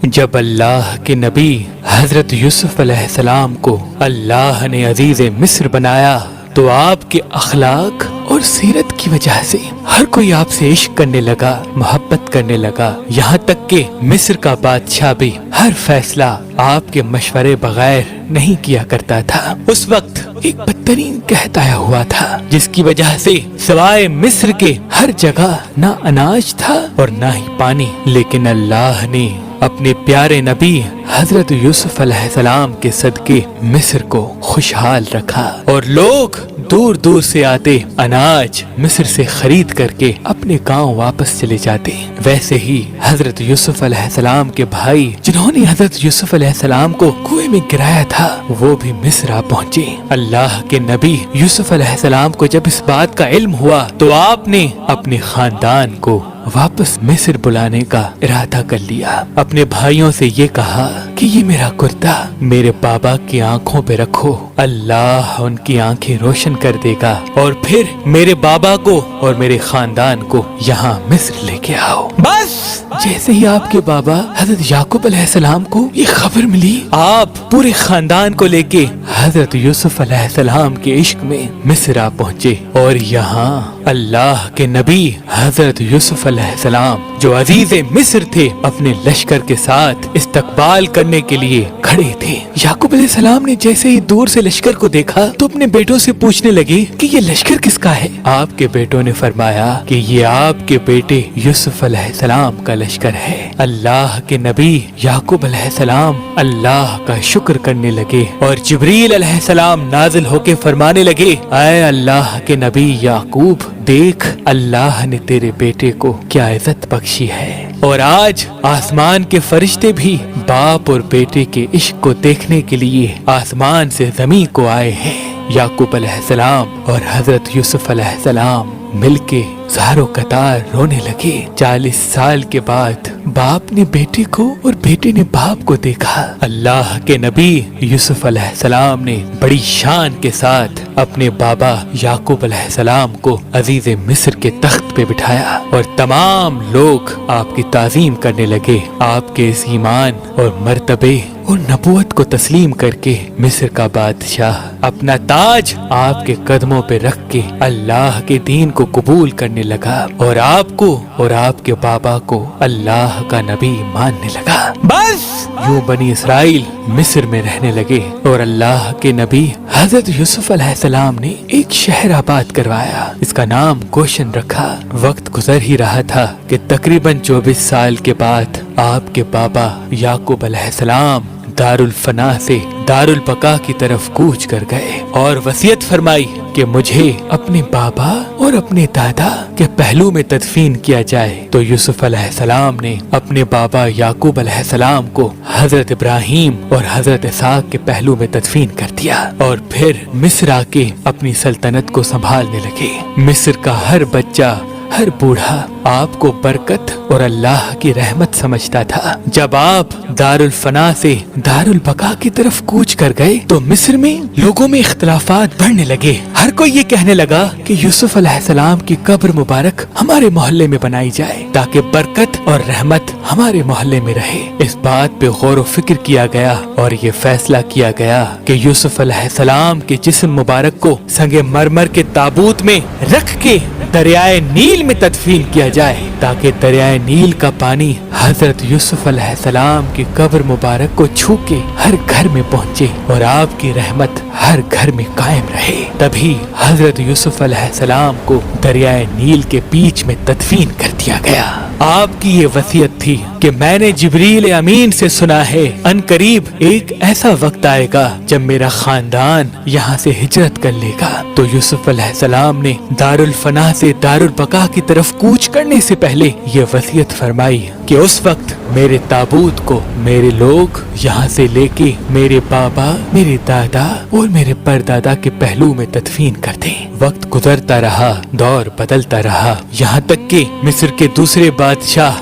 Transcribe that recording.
جب اللہ کے نبی حضرت یوسف علیہ السلام کو اللہ نے عزیز مصر بنایا تو آپ کے اخلاق اور سیرت کی وجہ سے ہر کوئی آپ سے عشق کرنے لگا، محبت کرنے لگا، یہاں تک کہ مصر کا بادشاہ بھی ہر فیصلہ آپ کے مشورے بغیر نہیں کیا کرتا تھا۔ اس وقت ایک بدترین قحط آیا ہوا تھا جس کی وجہ سے سوائے مصر کے ہر جگہ نہ اناج تھا اور نہ ہی پانی، لیکن اللہ نے اپنے پیارے نبی حضرت یوسف علیہ السلام کے صدقے مصر کو خوشحال رکھا اور لوگ دور دور سے آتے اناج مصر سے خرید کر کے اپنے گاؤں واپس چلے جاتے۔ ویسے ہی حضرت یوسف علیہ السلام کے بھائی جنہوں نے حضرت یوسف علیہ السلام کو کنویں میں گرایا تھا وہ بھی مصر آ پہنچے۔ اللہ کے نبی یوسف علیہ السلام کو جب اس بات کا علم ہوا تو آپ نے اپنے خاندان کو واپس مصر بلانے کا ارادہ کر لیا۔ اپنے بھائیوں سے یہ کہا کہ یہ میرا کرتا میرے بابا کی آنکھوں پہ رکھو، اللہ ان کی آنکھیں روشن کر دے گا، اور پھر میرے بابا کو اور میرے خاندان کو یہاں مصر لے کے آؤ۔ بس جیسے ہی آپ کے بابا حضرت یعقوب علیہ السلام کو یہ خبر ملی، آپ پورے خاندان کو لے کے حضرت یوسف علیہ السلام کے عشق میں مصر آ پہنچے، اور یہاں اللہ کے نبی حضرت یوسف علیہ السلام جو عزیز مصر تھے اپنے لشکر کے ساتھ استقبال کرنے کے لیے کھڑے تھے۔ یعقوب علیہ السلام نے جیسے ہی دور سے لشکر کو دیکھا تو اپنے بیٹوں سے پوچھنے لگے کہ یہ لشکر کس کا ہے؟ آپ کے بیٹوں نے فرمایا کہ یہ آپ کے بیٹے یوسف علیہ السلام کا لشکر ہے۔ اللہ کے نبی یعقوب علیہ السلام اللہ کا شکر کرنے لگے اور جبریل علیہ السلام نازل ہو کے فرمانے لگے، اے اللہ کے نبی یعقوب، دیکھ اللہ نے تیرے بیٹے کو کیا عزت بخشی ہے، اور آج آسمان کے فرشتے بھی باپ اور بیٹے کے عشق کو دیکھنے کے لیے آسمان سے زمین کو آئے ہیں۔ یعقوب علیہ السلام اور حضرت یوسف علیہ السلام مل کے زاروں قطار رونے لگے۔ 40 سال کے بعد باپ نے بیٹے کو اور بیٹے نے باپ کو دیکھا۔ اللہ کے نبی یوسف علیہ السلام نے بڑی شان کے ساتھ اپنے بابا یعقوب علیہ السلام کو عزیز مصر کے تخت پہ بٹھایا، اور تمام لوگ آپ کی تعظیم کرنے لگے۔ آپ کے اس ایمان اور مرتبے اور نبوت کو تسلیم کر کے مصر کا بادشاہ اپنا تاج آپ کے قدموں پہ رکھ کے اللہ کے دین کو قبول کرنے لگا، اور آپ کو اور آپ کے بابا کو اللہ کا نبی ماننے لگا۔ بس یوں بنی اسرائیل مصر میں رہنے لگے، اور اللہ کے نبی حضرت یوسف علیہ السلام نے ایک شہر آباد کروایا، اس کا نام گوشن رکھا۔ وقت گزر ہی رہا تھا کہ تقریباً 24 سال کے بعد آپ کے بابا یعقوب علیہ السلام دار الفنا سے دار البقا کی طرف کوچ کر گئے، اور وصیت فرمائی کہ مجھے اپنے بابا اور اپنے دادا کے پہلو میں تدفین کیا جائے۔ تو یوسف علیہ السلام نے اپنے بابا یعقوب علیہ السلام کو حضرت ابراہیم اور حضرت اسحاق کے پہلو میں تدفین کر دیا، اور پھر مصر آ کے اپنی سلطنت کو سنبھالنے لگے۔ مصر کا ہر بچہ، ہر بوڑھا آپ کو برکت اور اللہ کی رحمت سمجھتا تھا۔ جب آپ دار الفنا سے دار البقا کی طرف کوچ کر گئے تو مصر میں لوگوں میں اختلافات بڑھنے لگے۔ ہر کوئی یہ کہنے لگا کہ یوسف علیہ السلام کی قبر مبارک ہمارے محلے میں بنائی جائے تاکہ برکت اور رحمت ہمارے محلے میں رہے۔ اس بات پہ غور و فکر کیا گیا اور یہ فیصلہ کیا گیا کہ یوسف علیہ السلام کے جسم مبارک کو سنگ مرمر کے تابوت میں رکھ کے دریائے نیل میں تدفین کیا جائے تاکہ دریائے نیل کا پانی حضرت یوسف علیہ السلام کی قبر مبارک کو چھو کے ہر گھر میں پہنچے اور آپ کی رحمت ہر گھر میں قائم رہے۔ تبھی حضرت یوسف علیہ السلام کو دریائے نیل کے بیچ میں تدفین کر دیا گیا۔ آپ کی یہ وصیت تھی کہ میں نے جبریل امین سے سنا ہے ان قریب ایک ایسا وقت آئے گا جب میرا خاندان یہاں سے ہجرت کر لے گا۔ تو یوسف علیہ السلام نے دار الفنا سے دار البقا کی طرف کوچ کرنے سے پہلے یہ وصیت فرمائی کہ اس وقت میرے تابوت کو میرے لوگ یہاں سے لے کے میرے بابا، میرے دادا اور میرے پردادا کے پہلو میں تدفین کر دیں۔ وقت گزرتا رہا، دور بدلتا رہا، یہاں تک کہ مصر کے دوسرے بادشاہ